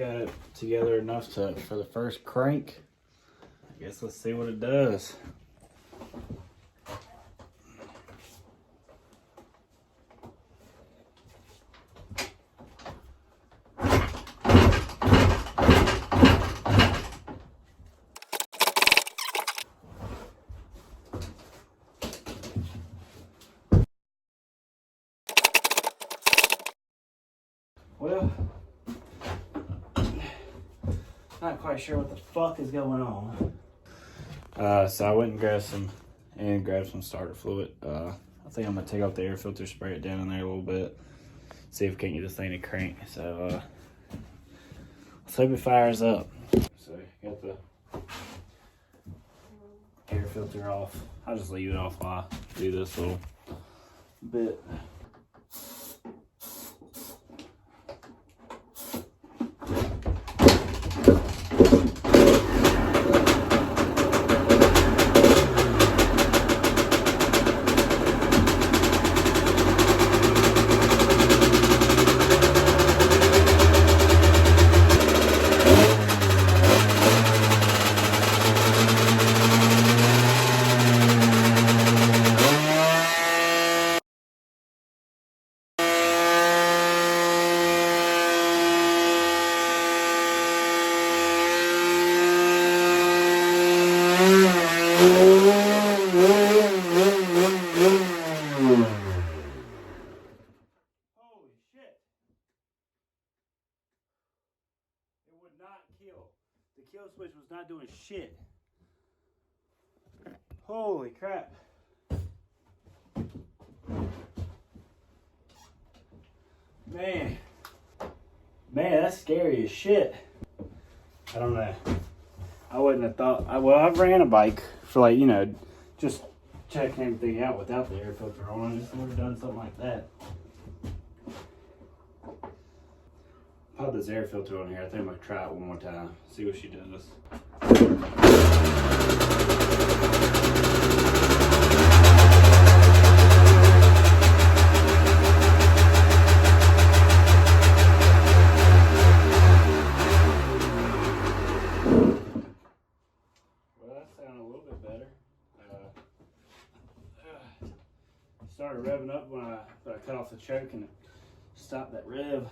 Got it together enough for the first crank. I guess let's see what it does. Well, not quite sure what the fuck is going on. So I went and grabbed some starter fluid. I think I'm gonna take off the air filter, spray it down in there a little bit, see if we can't get this thing to crank. So let's hope it fires up. So got the air filter off. I'll just leave it off while I do this little bit. The kill switch was not doing shit. Holy crap. Man, that's scary as shit. I don't know. I wouldn't have thought. Well, I've ran a bike for, like, you know, just checking everything out without the air filter on. I just never done something like that. Pop this air filter on here. I think I'm gonna try it one more time. See what she does. Well, that sounded a little bit better. Started revving up when I cut off the choke and stopped that rev.